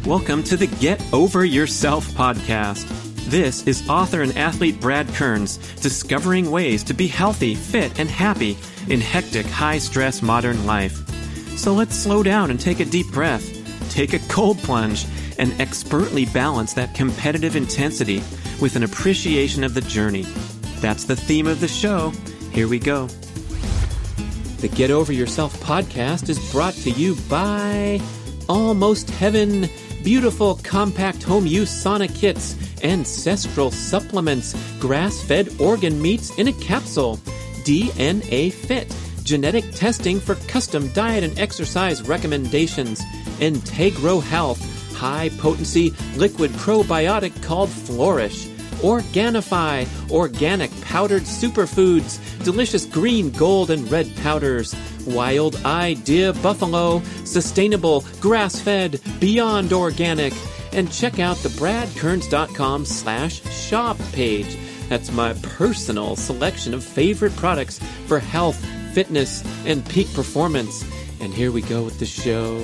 Welcome to the Get Over Yourself podcast. This is author and athlete Brad Kearns discovering ways to be healthy, fit, and happy in hectic, high-stress modern life. So let's slow down and take a deep breath, take a cold plunge, and expertly balance that competitive intensity with an appreciation of the journey. That's the theme of the show. Here we go. The Get Over Yourself podcast is brought to you by Almost Heaven, beautiful compact home use sauna kits, ancestral supplements, grass-fed organ meats in a capsule, DNA Fit, genetic testing for custom diet and exercise recommendations, Integro Health, high-potency liquid probiotic called Flourish, Organifi, organic powdered superfoods, delicious green, gold, and red powders, Wild Idea Buffalo, sustainable, grass-fed, beyond organic, and check out the bradkearns.com/shop page. That's my personal selection of favorite products for health, fitness, and peak performance. And here we go with the show.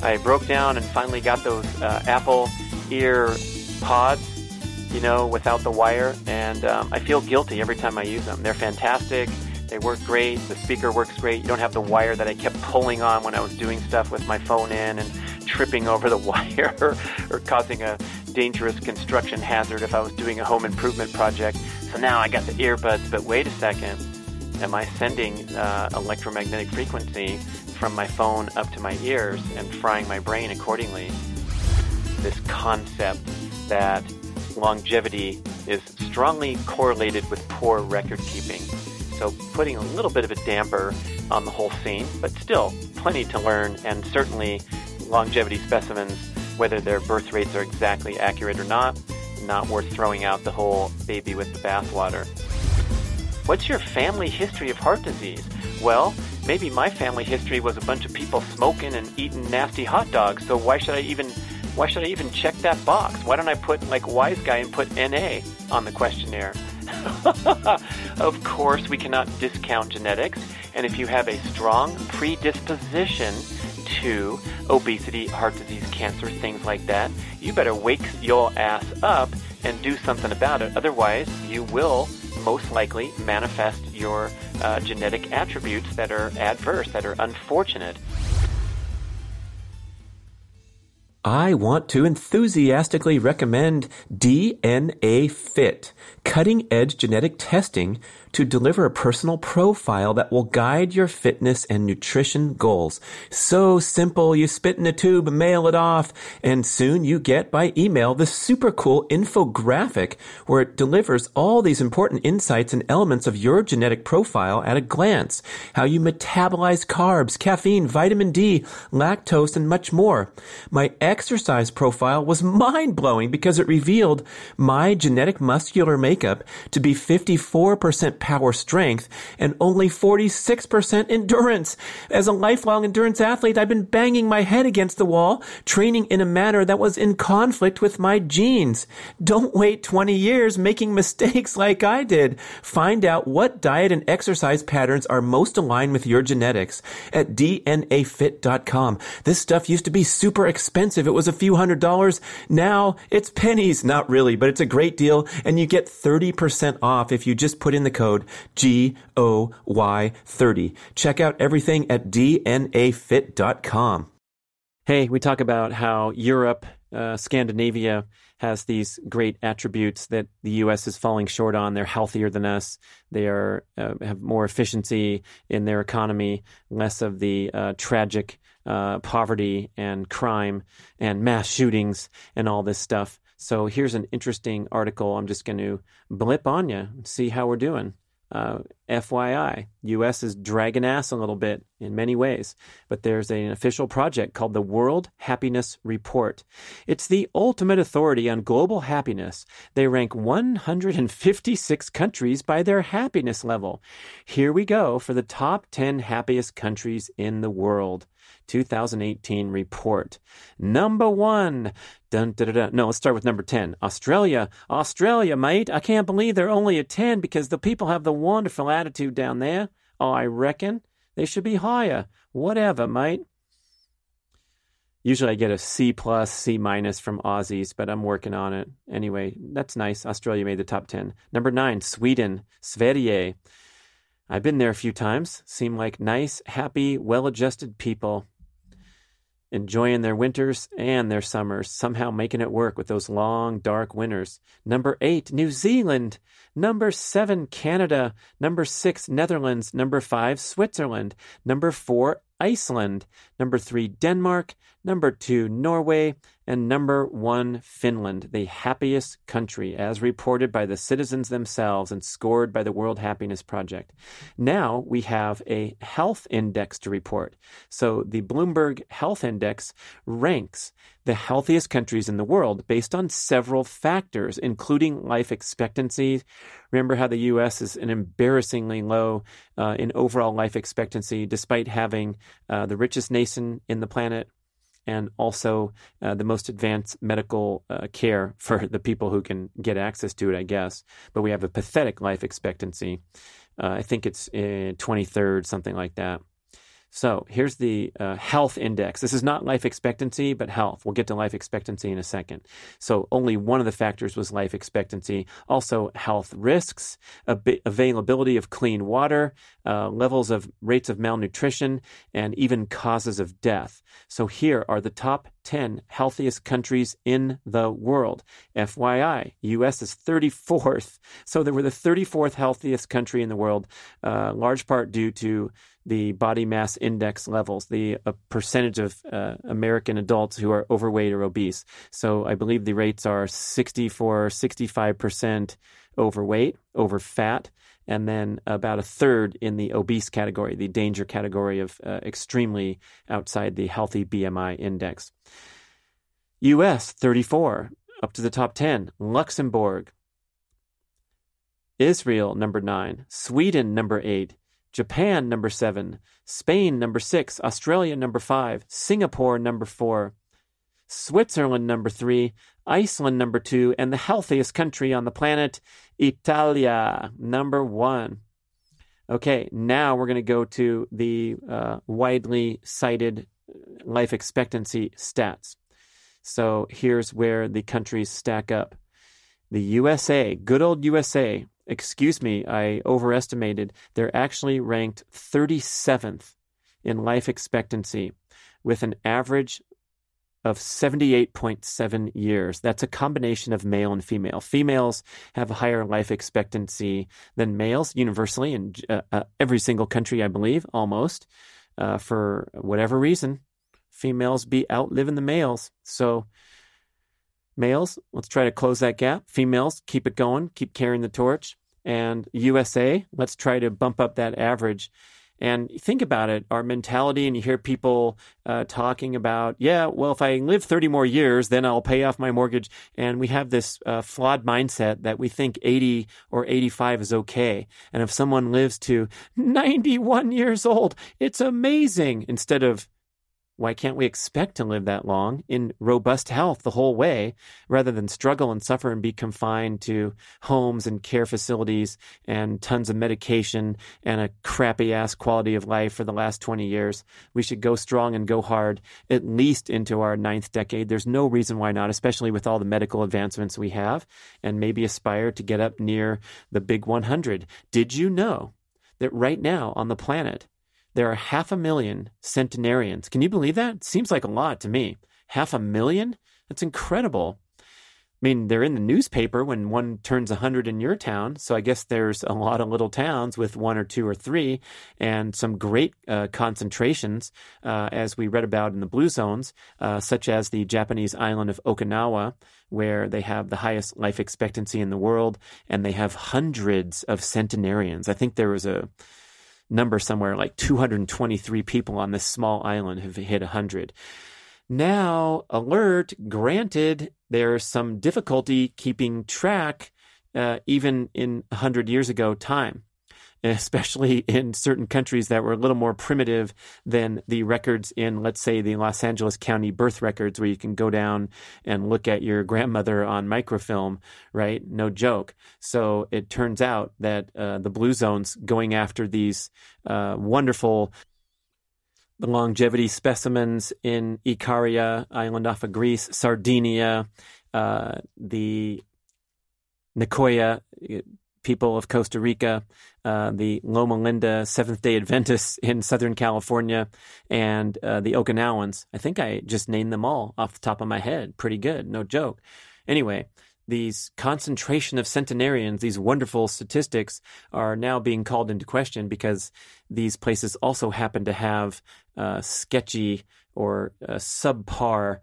I broke down and finally got those Apple ear pods, without the wire, and I feel guilty every time I use them. They're fantastic. They work great. The speaker works great. You don't have the wire that I kept pulling on when I was doing stuff with my phone in and tripping over the wire or causing a dangerous construction hazard if I was doing a home improvement project. So now I got the earbuds, but wait a second. Am I sending electromagnetic frequency from my phone up to my ears and frying my brain accordingly? This concept that longevity is strongly correlated with poor record keeping. So putting a little bit of a damper on the whole scene, but still plenty to learn, and certainly longevity specimens, whether their birth rates are exactly accurate or not worth throwing out the whole baby with the bathwater. What's your family history of heart disease? Well, maybe my family history was a bunch of people smoking and eating nasty hot dogs, so why should I even check that box? Why don't I put like wise guy and put NA on the questionnaire? Of course, we cannot discount genetics, and if you have a strong predisposition to obesity, heart disease, cancer, things like that, you better wake your ass up and do something about it. Otherwise, you will most likely manifest your genetic attributes that are adverse, that are unfortunate. I want to enthusiastically recommend DNA Fit, cutting-edge genetic testing to deliver a personal profile that will guide your fitness and nutrition goals. So simple, you spit in a tube, mail it off, and soon you get by email the super cool infographic where it delivers all these important insights and elements of your genetic profile at a glance. How you metabolize carbs, caffeine, vitamin D, lactose, and much more. My exercise profile was mind-blowing because it revealed my genetic muscular makeup to be 54% power strength and only 46% endurance. As a lifelong endurance athlete, I've been banging my head against the wall, training in a manner that was in conflict with my genes. Don't wait 20 years making mistakes like I did. Find out what diet and exercise patterns are most aligned with your genetics at DNAfit.com. This stuff used to be super expensive. It was a few $100s. Now it's pennies. Not really, but it's a great deal, and you get 30% off if you just put in the code GOY30. Check out everything at DNAfit.com. Hey, we talk about how Europe, Scandinavia has these great attributes that the U.S. is falling short on. They're healthier than us. They have more efficiency in their economy, less of the tragic poverty and crime and mass shootings and all this stuff. So here's an interesting article. I'm just going to blip on you and see how we're doing. FYI, U.S. is dragging ass a little bit in many ways, but there's an official project called the World Happiness Report. It's the ultimate authority on global happiness. They rank 156 countries by their happiness level. Here we go for the top 10 happiest countries in the world. 2018 report. Number 1. Dun, dun, dun, dun. No, let's start with number 10. Australia. Australia, mate. I can't believe they're only at 10 because the people have the wonderful attitude down there. Oh, I reckon they should be higher. Whatever, mate. Usually I get a C plus, C minus from Aussies, but I'm working on it. Anyway, that's nice. Australia made the top 10. Number 9, Sweden, Sverige. I've been there a few times. Seem like nice, happy, well-adjusted people. Enjoying their winters and their summers, somehow making it work with those long, dark winters. Number 8, New Zealand. Number 7, Canada. Number 6, Netherlands. Number 5, Switzerland. Number 4, Iceland. Number 3, Denmark. Number 2, Norway. And number 1, Finland, the happiest country, as reported by the citizens themselves and scored by the World Happiness Project. Now we have a health index to report. So the Bloomberg Health Index ranks the healthiest countries in the world based on several factors, including life expectancy. Remember how the U.S. is an embarrassingly low in overall life expectancy, despite having the richest nation in the planet, and also the most advanced medical care for the people who can get access to it, I guess. But we have a pathetic life expectancy. I think it's 23rd, something like that. So here's the health index. This is not life expectancy, but health. We'll get to life expectancy in a second. So only one of the factors was life expectancy. Also health risks, availability of clean water, levels of rates of malnutrition, and even causes of death. So here are the top 10 healthiest countries in the world. FYI, U.S. is 34th. So they were the 34th healthiest country in the world, large part due to the body mass index levels, the percentage of American adults who are overweight or obese. So I believe the rates are 65% overweight, over fat, and then about a third in the obese category, the danger category of extremely outside the healthy BMI index. U.S., 34, up to the top 10. Luxembourg. Israel, number 9. Sweden, number 8. Japan, number 7. Spain, number 6. Australia, number 5. Singapore, number 4. Switzerland, number 3. Iceland, number 2. And the healthiest country on the planet, Italia, number 1. Okay, now we're going to go to the widely cited life expectancy stats. So here's where the countries stack up. The USA, good old USA, excuse me, I overestimated. They're actually ranked 37th in life expectancy with an average of 78.7 years. That's a combination of male and female. Females have a higher life expectancy than males universally in every single country, I believe, almost. For whatever reason, females be outliving the males. So males, let's try to close that gap. Females, keep it going, keep carrying the torch. And USA, let's try to bump up that average. And think about it, our mentality, and you hear people talking about, yeah, well, if I live 30 more years, then I'll pay off my mortgage. And we have this flawed mindset that we think 80 or 85 is okay. And if someone lives to 91 years old, it's amazing. Instead of, why can't we expect to live that long in robust health the whole way rather than struggle and suffer and be confined to homes and care facilities and tons of medication and a crappy ass quality of life for the last 20 years? We should go strong and go hard at least into our 9th decade. There's no reason why not, especially with all the medical advancements we have, and maybe aspire to get up near the big 100. Did you know that right now on the planet, there are 500,000 centenarians? Can you believe that? Seems like a lot to me. 500,000? That's incredible. I mean, they're in the newspaper when one turns 100 in your town. So I guess there's a lot of little towns with 1 or 2 or 3 and some great concentrations, as we read about in the blue zones, such as the Japanese island of Okinawa, where they have the highest life expectancy in the world, and they have hundreds of centenarians. I think there was a number somewhere like 223 people on this small island have hit 100. Now, alert, granted, there's some difficulty keeping track even in 100 years ago time, especially in certain countries that were a little more primitive than the records in, let's say, the Los Angeles County birth records, where you can go down and look at your grandmother on microfilm, right? No joke. So it turns out that the blue zones going after these wonderful the longevity specimens in Icaria Island off of Greece, Sardinia, the Nicoya people of Costa Rica, the Loma Linda Seventh-day Adventists in Southern California, and the Okinawans. I think I just named them all off the top of my head. Pretty good, no joke. Anyway, these concentration of centenarians, these wonderful statistics, are now being called into question because these places also happen to have sketchy or subpar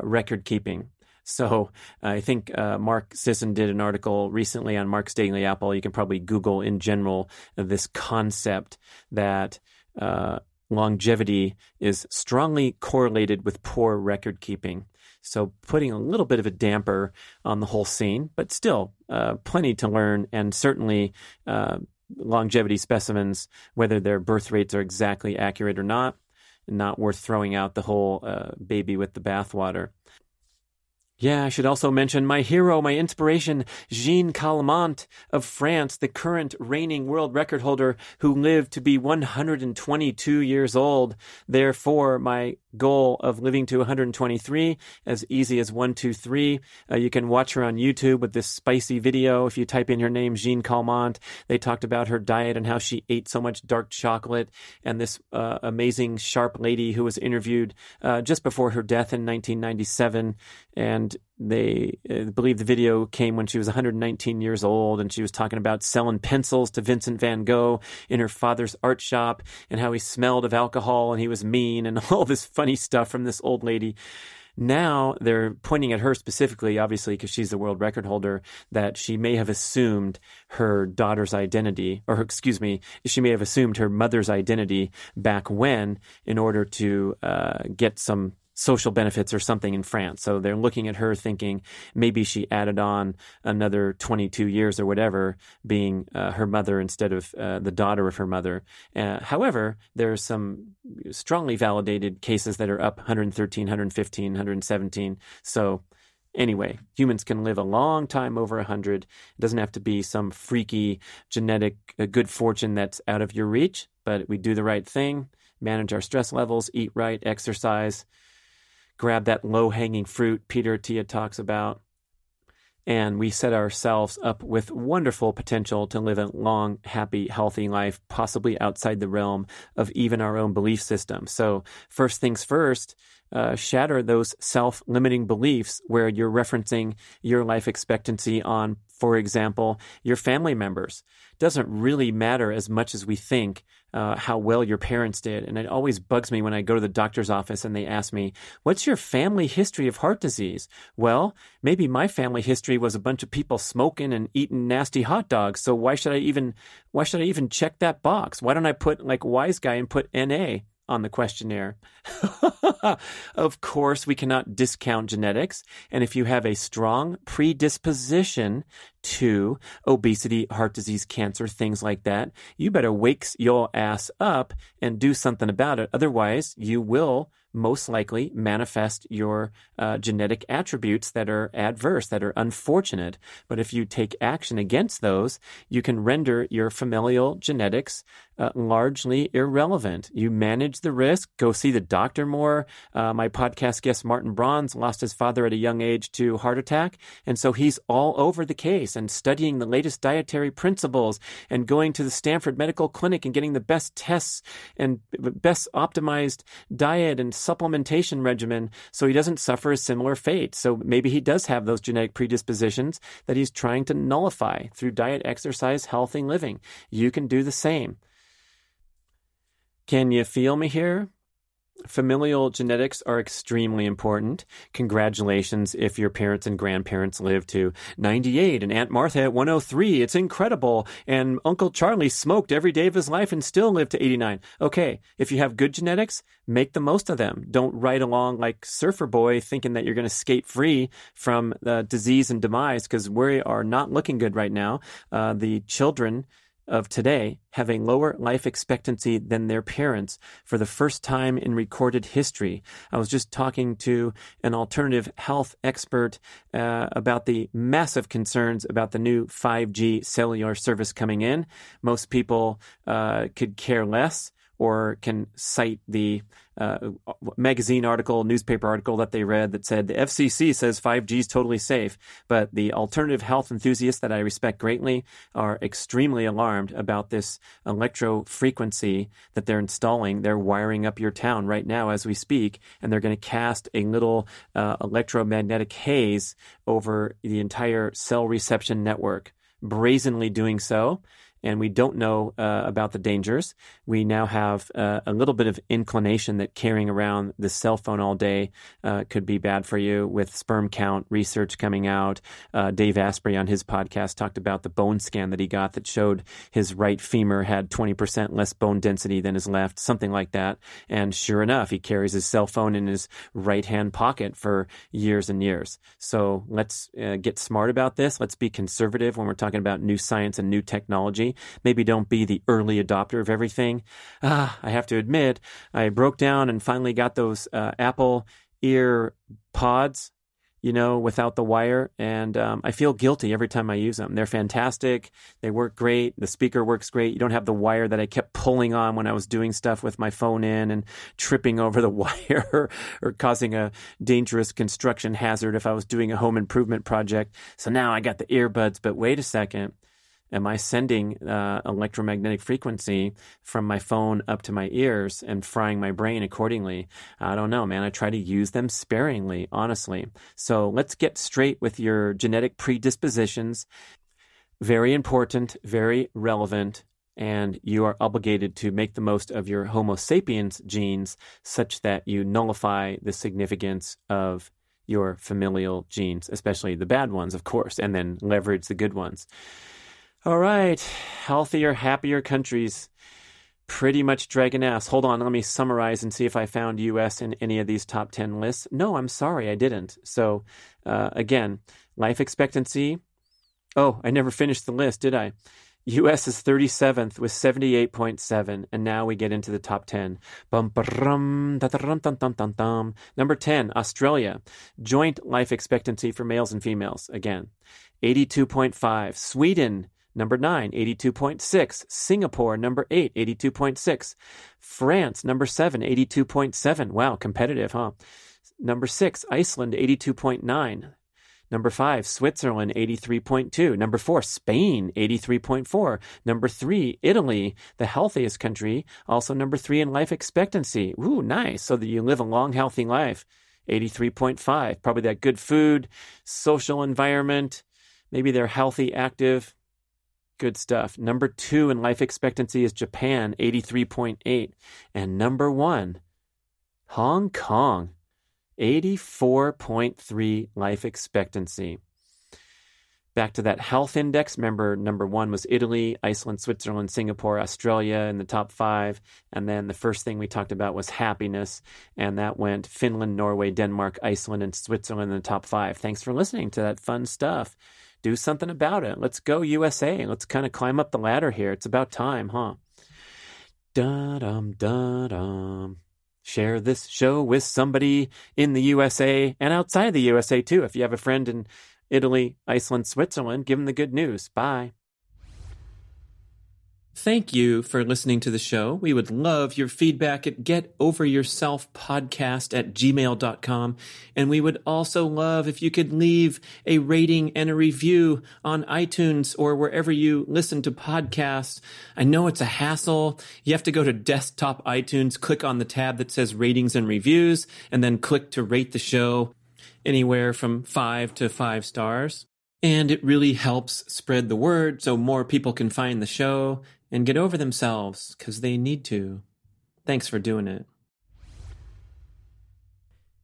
record keeping. So I think Mark Sisson did an article recently on Mark's Daily Apple. You can probably Google in general this concept that longevity is strongly correlated with poor record keeping. So putting a little bit of a damper on the whole scene, but still plenty to learn, and certainly longevity specimens, whether their birth rates are exactly accurate or not worth throwing out the whole baby with the bathwater. Yeah, I should also mention my hero, my inspiration, Jean Calment of France, the current reigning world record holder who lived to be 122 years old. Therefore, my goal of living to 123, as easy as 1, 2, 3. You can watch her on YouTube with this spicy video. If you type in her name, Jean Calment, they talked about her diet and how she ate so much dark chocolate, and this amazing sharp lady who was interviewed just before her death in 1997. And they believe the video came when she was 119 years old, and she was talking about selling pencils to Vincent van Gogh in her father's art shop, and how he smelled of alcohol and he was mean, and all this funny stuff from this old lady. Now they're pointing at her specifically, obviously, because she's the world record holder, that she may have assumed her daughter's identity, or she may have assumed her mother's identity back when, in order to get some social benefits or something in France. So they're looking at her thinking maybe she added on another 22 years or whatever, being her mother instead of the daughter of her mother. However, there are some strongly validated cases that are up 113, 115, 117. So anyway, humans can live a long time over 100. It doesn't have to be some freaky genetic good fortune that's out of your reach, but we do the right thing, manage our stress levels, eat right, exercise, grab that low-hanging fruit Peter Attia talks about, and we set ourselves up with wonderful potential to live a long, happy, healthy life, possibly outside the realm of even our own belief system. So first things first, shatter those self-limiting beliefs where you're referencing your life expectancy on, for example, your family members. It doesn't really matter as much as we think how well your parents did. And it always bugs me when I go to the doctor's office and they ask me, what's your family history of heart disease? Well, maybe my family history was a bunch of people smoking and eating nasty hot dogs. So why should I even check that box? Why don't I put like wise guy and put NA on the questionnaire? Of course, we cannot discount genetics. And if you have a strong predisposition to obesity, heart disease, cancer, things like that, you better wake your ass up and do something about it. Otherwise, you will most likely manifest your genetic attributes that are adverse, that are unfortunate. But if you take action against those, you can render your familial genetics largely irrelevant. You manage the risk, go see the doctor more. My podcast guest, Martin Bronze, lost his father at a young age to heart attack. And so he's all over the case and studying the latest dietary principles and going to the Stanford Medical Clinic and getting the best tests and best optimized diet and supplementation regimen so he doesn't suffer a similar fate. So maybe he does have those genetic predispositions that he's trying to nullify through diet, exercise, healthy living. You can do the same. Can you feel me here? Familial genetics are extremely important. Congratulations if your parents and grandparents lived to 98 and Aunt Martha at 103. It's incredible. And Uncle Charlie smoked every day of his life and still lived to 89. Okay, if you have good genetics, make the most of them. Don't ride along like Surfer Boy thinking that you're going to skate free from disease and demise, because we are not looking good right now. The children of today have a lower life expectancy than their parents for the first time in recorded history. I was just talking to an alternative health expert about the massive concerns about the new 5G cellular service coming in. Most people could care less or can cite the magazine article, newspaper article that they read that said the FCC says 5G is totally safe. But the alternative health enthusiasts that I respect greatly are extremely alarmed about this electro frequency that they're installing. They're wiring up your town right now as we speak, and they're going to cast a little electromagnetic haze over the entire cell reception network, brazenly doing so. And we don't know about the dangers. We now have a little bit of inclination that carrying around the cell phone all day could be bad for you, with sperm count research coming out. Dave Asprey on his podcast talked about the bone scan that he got that showed his right femur had 20% less bone density than his left, something like that. And sure enough, he carries his cell phone in his right-hand pocket for years and years. So let's get smart about this. Let's be conservative when we're talking about new science and new technology. Maybe don't be the early adopter of everything. I have to admit, I broke down and finally got those Apple ear pods, without the wire. And I feel guilty every time I use them. They're fantastic. They work great. The speaker works great. You don't have the wire that I kept pulling on when I was doing stuff with my phone in and tripping over the wire or causing a dangerous construction hazard if I was doing a home improvement project. So now I got the earbuds, but wait a second. Am I sending electromagnetic frequency from my phone up to my ears and frying my brain accordingly? I don't know, man. I try to use them sparingly, honestly. So let's get straight with your genetic predispositions. Very important, very relevant, and you are obligated to make the most of your Homo sapiens genes such that you nullify the significance of your familial genes, especially the bad ones, of course, and then leverage the good ones. All right, healthier, happier countries, pretty much dragging ass. Hold on, let me summarize and see if I found U.S. in any of these top 10 lists. No, I'm sorry, I didn't. So, again, life expectancy. Oh, I never finished the list, did I? U.S. is 37th with 78.7, and now we get into the top 10. Number 10, Australia. Joint life expectancy for males and females, again, 82.5. Sweden, number 9, 82.6. Singapore, number 8, 82.6. France, number 7, 82.7. Wow, competitive, huh? Number 6, Iceland, 82.9. Number 5, Switzerland, 83.2. Number 4, Spain, 83.4. Number 3, Italy, the healthiest country, also number 3 in life expectancy. Ooh, nice. So that you live a long, healthy life. 83.5. Probably that good food, social environment. Maybe they're healthy, active. Good stuff. Number 2 in life expectancy is Japan, 83.8. And number 1, Hong Kong, 84.3 life expectancy. Back to that health index. Remember, number 1 was Italy, Iceland, Switzerland, Singapore, Australia in the top 5. And then the first thing we talked about was happiness. And that went Finland, Norway, Denmark, Iceland, and Switzerland in the top 5. Thanks for listening to that fun stuff. Do something about it. Let's go USA. Let's kind of climb up the ladder here. It's about time, huh? Da-dum, da-dum. Share this show with somebody in the USA and outside the USA too. If you have a friend in Italy, Iceland, Switzerland, give them the good news. Bye. Thank you for listening to the show. We would love your feedback at getoveryourselfpodcast@gmail.com. And we would also love if you could leave a rating and a review on iTunes or wherever you listen to podcasts. I know it's a hassle. You have to go to desktop iTunes, click on the tab that says ratings and reviews, and then click to rate the show anywhere from 5 to 5 stars. And it really helps spread the word so more people can find the show and get over themselves, because they need to. Thanks for doing it.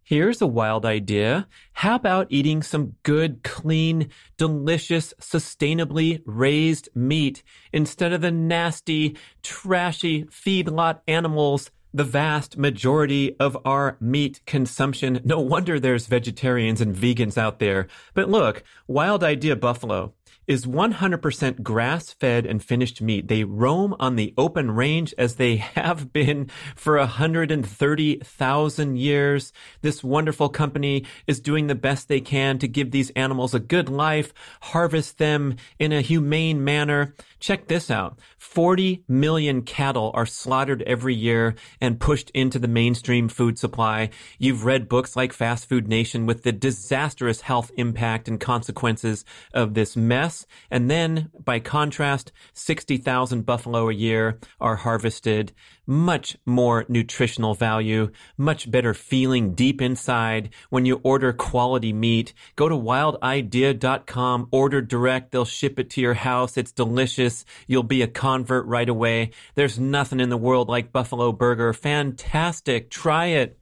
Here's a wild idea. How about eating some good, clean, delicious, sustainably raised meat instead of the nasty, trashy feedlot animals, the vast majority of our meat consumption? No wonder there's vegetarians and vegans out there. But look, wild idea buffalo. is 100% grass-fed and finished meat. They roam on the open range as they have been for 130,000 years. This wonderful company is doing the best they can to give these animals a good life, harvest them in a humane manner. Check this out. 40 million cattle are slaughtered every year and pushed into the mainstream food supply. You've read books like Fast Food Nation with the disastrous health impact and consequences of this mess. And then, by contrast, 60,000 buffalo a year are harvested. Much more nutritional value, much better feeling deep inside when you order quality meat. Go to wildidea.com, order direct. They'll ship it to your house. It's delicious. You'll be a convert right away. There's nothing in the world like Buffalo Burger. Fantastic. Try it.